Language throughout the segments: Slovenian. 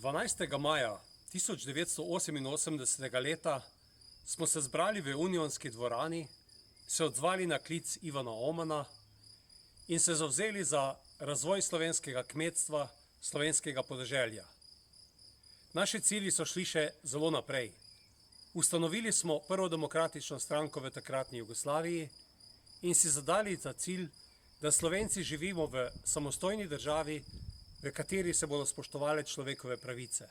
12. maja 1988. leta smo se zbrali v Unionski dvorani, se odzvali na klic Ivana Omana in se zavzeli za razvoj slovenskega kmetstva, slovenskega podeželja. Naši cilji so šli še zelo naprej. Ustanovili smo prvo demokratično stranko v takratni Jugoslaviji in si zadali za cilj, da Slovenci živimo v samostojni državi, v kateri se bodo spoštovale človekove pravice.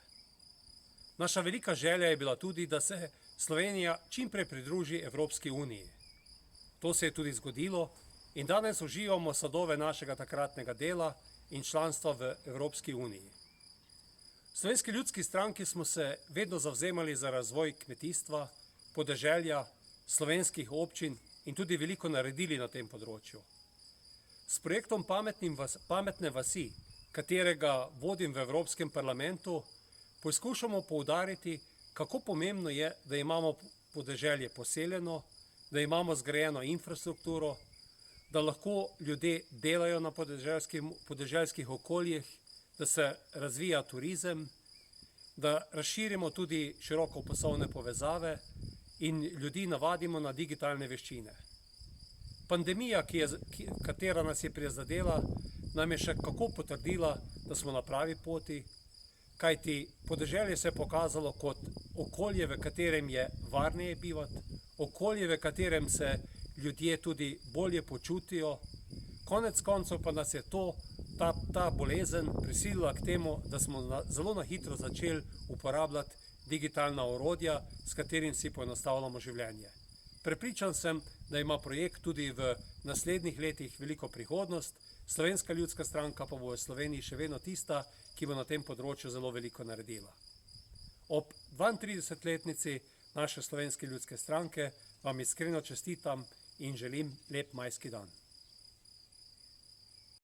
Naša velika želja je bila tudi, da se Slovenija čimprej pridruži Evropski uniji. To se je tudi zgodilo in danes uživamo sadove našega takratnega dela in članstva v Evropski uniji. V Slovenski ljudski stranki smo se vedno zavzemali za razvoj kmetijstva, podeželja, slovenskih občin in tudi veliko naredili na tem področju. S projektom Pametne vasi, katerega vodim v Evropskem parlamentu, poskušamo poudariti, kako pomembno je, da imamo podeželje poseljeno, da imamo zgrajeno infrastrukturo, da lahko ljudje delajo na podeželskih okoljih, da se razvija turizem, da razširimo tudi širokopasovne povezave in ljudi navadimo na digitalne veščine. Pandemija, katera nas je prizadela, nam je še kako potrdila, da smo na pravi poti, kajti podeželje se je pokazalo kot okolje, v katerem je varneje bivati, okolje, v katerem se ljudje tudi bolje počutijo. Konec koncev pa nas je ta bolezen prisilila k temu, da smo zelo na hitro začeli uporabljati digitalna orodja, s katerim si poenostavljamo življenje. Prepričan sem, da ima projekt tudi v naslednjih letih veliko prihodnost, Slovenska ljudska stranka pa bo v Sloveniji še vedno tista, ki bo na tem področju zelo veliko naredila. Ob 32-letnici naše Slovenske ljudske stranke vam iskreno čestitam in želim lep majski dan.